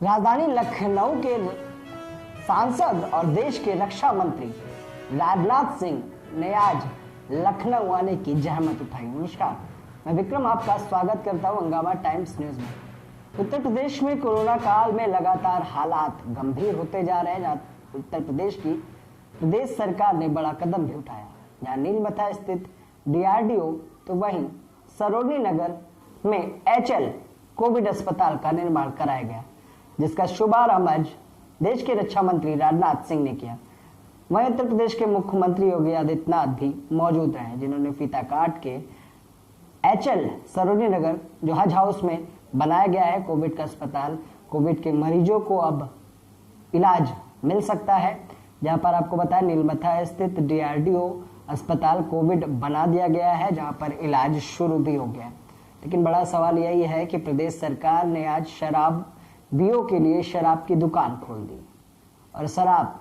राजधानी लखनऊ के सांसद और देश के रक्षा मंत्री राजनाथ सिंह ने आज लखनऊ आने की जहमत उठाई। नमस्कार, मैं विक्रम आपका स्वागत करता हूं हंगामा टाइम्स न्यूज में। उत्तर प्रदेश में कोरोना काल में लगातार हालात गंभीर होते जा रहे हैं। जहां उत्तर प्रदेश की प्रदेश सरकार ने बड़ा कदम भी उठाया। जहां नीलमथा स्थित DRDO तो वहीं सरोजनी नगर में HL कोविड अस्पताल का निर्माण कराया गया, जिसका शुभारंभ आज देश के रक्षा मंत्री राजनाथ सिंह ने किया। वहीं उत्तर प्रदेश के मुख्यमंत्री योगी आदित्यनाथ भी मौजूद रहे, जिन्होंने फीता काट के HL सरोजनी नगर जो हज हाउस में बनाया गया है कोविड का अस्पताल, कोविड के मरीजों को अब इलाज मिल सकता है। जहां पर आपको बताया नीलमथा स्थित DRDO अस्पताल कोविड बना दिया गया है, जहां पर इलाज शुरू भी हो गया है। लेकिन बड़ा सवाल यही है कि प्रदेश सरकार ने आज शराबियों के लिए शराब की दुकान खोल दी। और शराब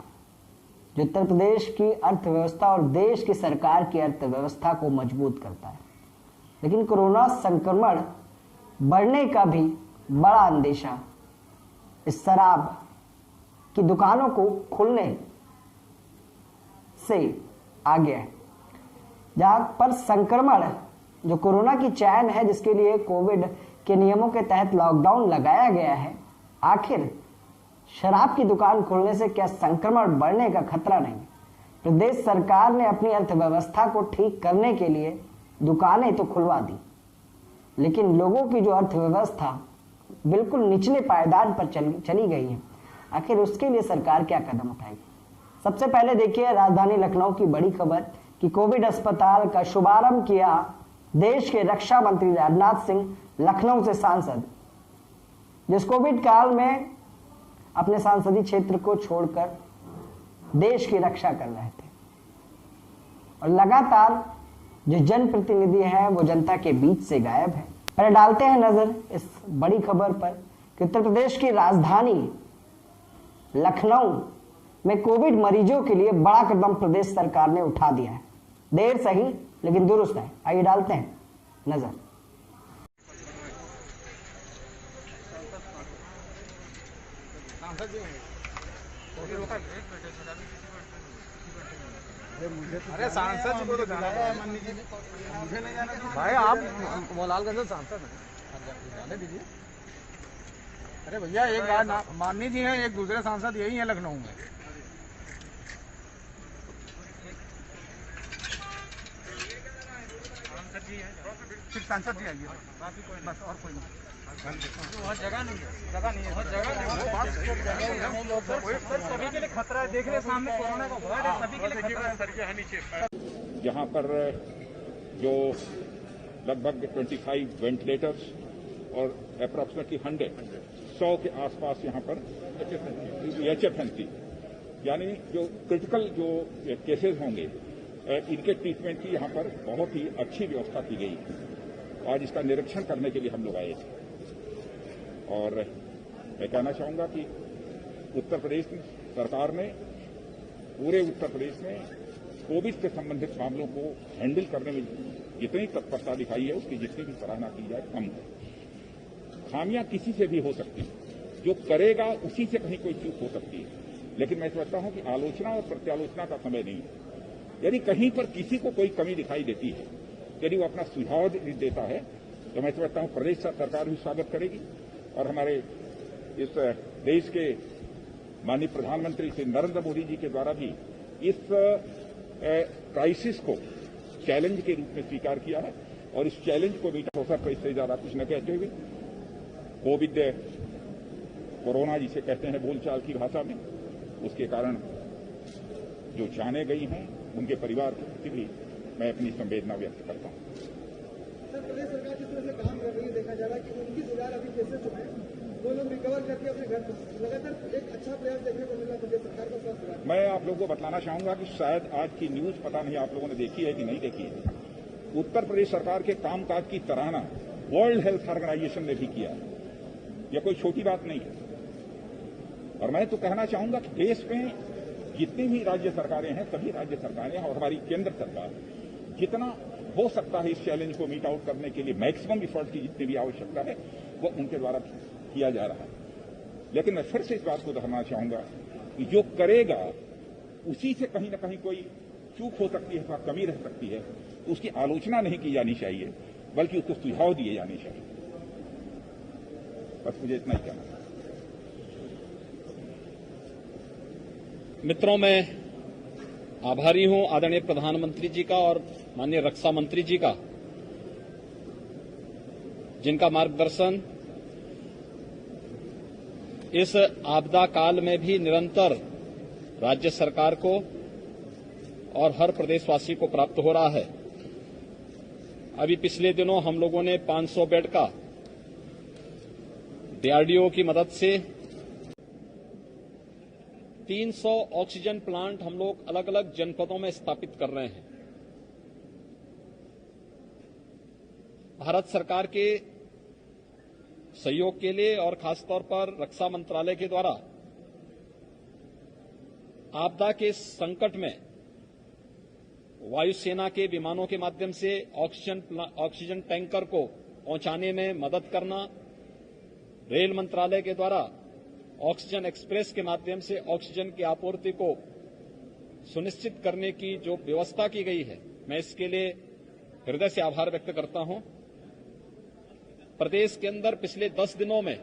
जो उत्तर प्रदेश की अर्थव्यवस्था और देश की सरकार की अर्थव्यवस्था को मजबूत करता है, लेकिन कोरोना संक्रमण बढ़ने का भी बड़ा अंदेशा इस शराब की दुकानों को खुलने से आ गया है। जहां पर संक्रमण जो कोरोना की चैन है, जिसके लिए कोविड के नियमों के तहत लॉकडाउन लगाया गया है, आखिर शराब की दुकान खोलने से क्या संक्रमण बढ़ने का खतरा नहीं? प्रदेश सरकार ने अपनी अर्थव्यवस्था को ठीक करने के लिए दुकानें तो खुलवा दी, लेकिन लोगों की जो अर्थव्यवस्था बिल्कुल निचले पायदान पर चली गई है, आखिर उसके लिए सरकार क्या कदम उठाएगी? सबसे पहले देखिए राजधानी लखनऊ की बड़ी खबर कि कोविड अस्पताल का शुभारंभ किया देश के रक्षा मंत्री राजनाथ सिंह, लखनऊ से सांसद, जिस कोविड काल में अपने सांसदीय क्षेत्र को छोड़कर देश की रक्षा कर रहे थे। और लगातार जो जनप्रतिनिधि हैं वो जनता के बीच से गायब है। पहले डालते हैं नजर इस बड़ी खबर पर कि उत्तर प्रदेश की राजधानी लखनऊ में कोविड मरीजों के लिए बड़ा कदम प्रदेश सरकार ने उठा दिया है। देर सही लेकिन दुरुस्त है। आइए डालते हैं नजर। अरे सांसद जी को तो जाना है, मुझे नहीं जाना भाई। आप मोलालगंज से सांसद हैं, जाने दीजिए। अरे भैया एक बात माननी जी है, एक दूसरे सांसद यही है लखनऊ में। सिर्फ सांसद जी आइए, बाकी कोई बस और कोई नहीं। वहाँ जगह नहीं है, जगह नहीं है, सभी के लिए खतरा है। देख रहे सामने कोरोना का वार्ड है, सभी के लिए खतरा है। यहाँ पर जो लगभग 25 वेंटिलेटर्स और अप्रॉक्सीमेटली 100 के आसपास यहाँ पर HFNC यानी जो क्रिटिकल जो केसेस होंगे, इनके ट्रीटमेंट की यहाँ पर बहुत ही अच्छी व्यवस्था की गई है। आज इसका निरीक्षण करने के लिए हम लोग आए थे और मैं कहना चाहूंगा कि उत्तर प्रदेश सरकार ने पूरे उत्तर प्रदेश में कोविड से संबंधित मामलों को हैंडल करने में जितनी तत्परता दिखाई है, उसकी जितनी भी सराहना की जाए कम है। खामियां किसी से भी हो सकती है, जो करेगा उसी से कहीं कोई चूक हो सकती है, लेकिन मैं समझता हूं कि आलोचना और प्रत्यालोचना का समय नहीं है। यदि कहीं पर किसी को कोई कमी दिखाई देती है, यदि वो अपना सुझाव देता है, तो मैं समझता हूं प्रदेश सरकार भी स्वागत करेगी और हमारे इस देश के माननीय प्रधानमंत्री श्री नरेंद्र मोदी जी के द्वारा भी इस क्राइसिस को चैलेंज के रूप में स्वीकार किया है और इस चैलेंज को मीठा अवसर पर इससे ज्यादा कुछ न कहते हुए कोविड कोरोना जिसे कहते हैं बोलचाल की भाषा में, उसके कारण जो जाने गई हैं उनके परिवार के प्रति भी मैं अपनी संवेदना व्यक्त करता हूं। सर, प्रदेश सरकार जिस तरह से काम कर रही है, देखा जा रहा है कि 29,000 अभी केसेस जो है वो लोग रिकवर करके अपने घर पर लगातार एक अच्छा प्रयास देखने को मिला प्रदेश सरकार का स्वास्थ्य विभाग। मैं आप लोगों को बतलाना चाहूंगा कि शायद आज की न्यूज पता नहीं आप लोगों ने देखी है कि नहीं देखी है, उत्तर प्रदेश सरकार के कामकाज की सराहना वर्ल्ड हेल्थ ऑर्गेनाइजेशन ने भी किया है। यह कोई छोटी बात नहीं है और मैं तो कहना चाहूंगा कि देश में जितनी भी राज्य सरकारें हैं, सभी राज्य सरकारें और हमारी केंद्र सरकार जितना हो सकता है इस चैलेंज को मीट आउट करने के लिए मैक्सिमम एफर्ट की जितनी भी आवश्यकता है वो उनके द्वारा किया जा रहा है। लेकिन मैं फिर से इस बात को दोहराना चाहूंगा कि जो करेगा उसी से कहीं ना कहीं कोई चूक हो सकती है, कमी रह सकती है, तो उसकी आलोचना नहीं की जानी चाहिए, बल्कि उसको सुझाव दिए जाने चाहिए। बस मुझे इतना ही कहना है। मित्रों, मैं आभारी हूं आदरणीय प्रधानमंत्री जी का और माननीय रक्षा मंत्री जी का, जिनका मार्गदर्शन इस आपदा काल में भी निरंतर राज्य सरकार को और हर प्रदेशवासी को प्राप्त हो रहा है। अभी पिछले दिनों हम लोगों ने 500 बेड का डीआरडीओ की मदद से 300 ऑक्सीजन प्लांट हम लोग अलग अलग जनपदों में स्थापित कर रहे हैं। भारत सरकार के सहयोग के लिए और खासतौर पर रक्षा मंत्रालय के द्वारा आपदा के संकट में वायुसेना के विमानों के माध्यम से ऑक्सीजन टैंकर को पहुंचाने में मदद करना, रेल मंत्रालय के द्वारा ऑक्सीजन एक्सप्रेस के माध्यम से ऑक्सीजन की आपूर्ति को सुनिश्चित करने की जो व्यवस्था की गई है, मैं इसके लिए हृदय से आभार व्यक्त करता हूं। प्रदेश के अंदर पिछले 10 दिनों में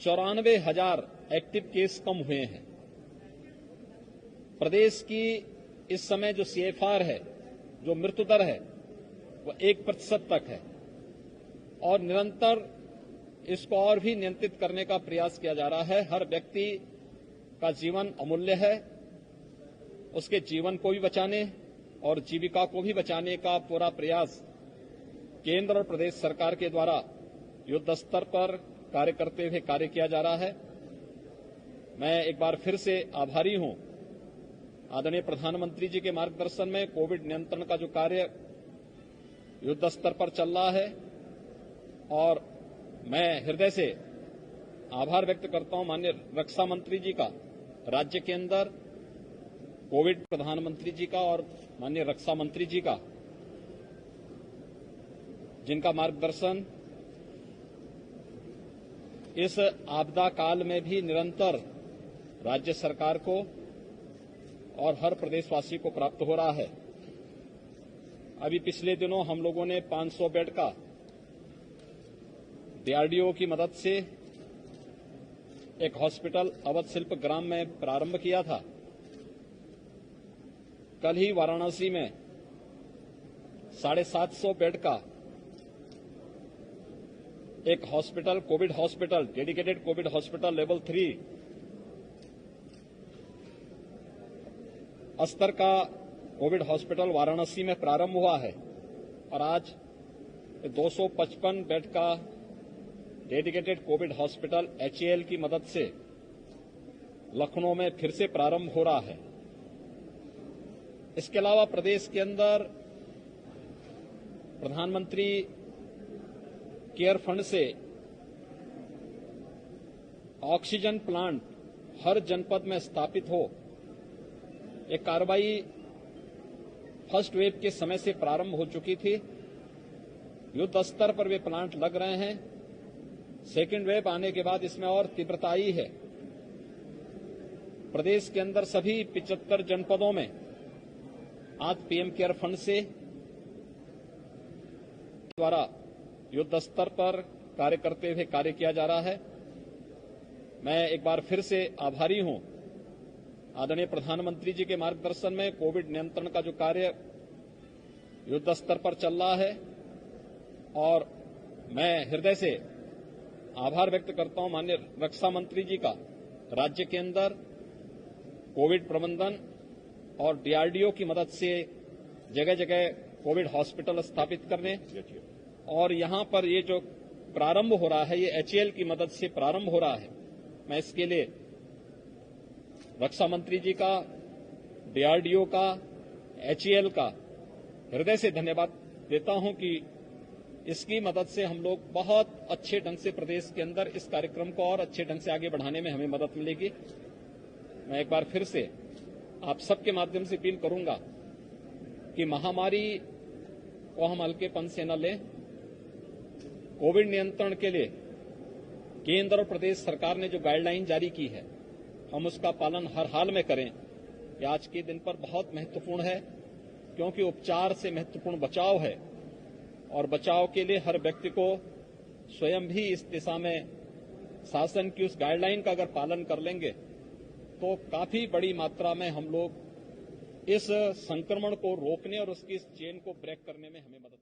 94,000 एक्टिव केस कम हुए हैं। प्रदेश की इस समय जो CFR है, जो मृत्यु दर है, वो 1% तक है और निरंतर इसको और भी नियंत्रित करने का प्रयास किया जा रहा है। हर व्यक्ति का जीवन अमूल्य है, उसके जीवन को भी बचाने और जीविका को भी बचाने का पूरा प्रयास केंद्र और प्रदेश सरकार के द्वारा युद्ध स्तर पर कार्य करते हुए कार्य किया जा रहा है। मैं एक बार फिर से आभारी हूं आदरणीय प्रधानमंत्री जी के मार्गदर्शन में कोविड नियंत्रण का जो कार्य युद्ध स्तर पर चल रहा है, और मैं हृदय से आभार व्यक्त करता हूं माननीय रक्षा मंत्री जी का, राज्य के अंदर कोविड प्रधानमंत्री जी का और माननीय रक्षा मंत्री जी का, जिनका मार्गदर्शन इस आपदा काल में भी निरंतर राज्य सरकार को और हर प्रदेशवासी को प्राप्त हो रहा है। अभी पिछले दिनों हम लोगों ने 500 बेड का डीआरडीओ की मदद से एक हॉस्पिटल अवध शिल्प ग्राम में प्रारंभ किया था। कल ही वाराणसी में 750 बेड का एक hospital, Covid hospital, dedicated Covid hospital level 3 स्तर का कोविड हॉस्पिटल वाराणसी में प्रारंभ हुआ है और आज 255 बेड का डेडिकेटेड कोविड हॉस्पिटल HAL की मदद से लखनऊ में फिर से प्रारंभ हो रहा है। इसके अलावा प्रदेश के अंदर प्रधानमंत्री केयर फंड से ऑक्सीजन प्लांट हर जनपद में स्थापित हो, एक कार्रवाई फर्स्ट वेव के समय से प्रारंभ हो चुकी थी। युद्ध स्तर पर वे प्लांट लग रहे हैं। सेकेंड वेव आने के बाद इसमें और तीव्रता आई है। प्रदेश के अंदर सभी 75 जनपदों में आज PM केयर फंड से द्वारा युद्ध स्तर पर कार्य करते हुए कार्य किया जा रहा है। मैं एक बार फिर से आभारी हूं आदरणीय प्रधानमंत्री जी के मार्गदर्शन में कोविड नियंत्रण का जो कार्य युद्ध स्तर पर चल रहा है, और मैं हृदय से आभार व्यक्त करता हूं माननीय रक्षा मंत्री जी का, राज्य के अंदर कोविड प्रबंधन और डीआरडीओ की मदद से जगह जगह कोविड हॉस्पिटल स्थापित करने, और यहां पर ये जो प्रारंभ हो रहा है ये HAL की मदद से प्रारंभ हो रहा है। मैं इसके लिए रक्षा मंत्री जी का, डीआरडीओ का, HAL का हृदय से धन्यवाद देता हूं कि इसकी मदद से हम लोग बहुत अच्छे ढंग से प्रदेश के अंदर इस कार्यक्रम को और अच्छे ढंग से आगे बढ़ाने में हमें मदद मिलेगी। मैं एक बार फिर से आप सबके माध्यम से अपील करूंगा कि महामारी को हम हल्केपन से न लें। कोविड नियंत्रण के लिए केंद्र और प्रदेश सरकार ने जो गाइडलाइन जारी की है हम उसका पालन हर हाल में करें, ये आज के दिन पर बहुत महत्वपूर्ण है, क्योंकि उपचार से महत्वपूर्ण बचाव है और बचाव के लिए हर व्यक्ति को स्वयं भी इस दिशा में शासन की उस गाइडलाइन का अगर पालन कर लेंगे तो काफी बड़ी मात्रा में हम लोग इस संक्रमण को रोकने और उसकी इस चेन को ब्रेक करने में हमें मदद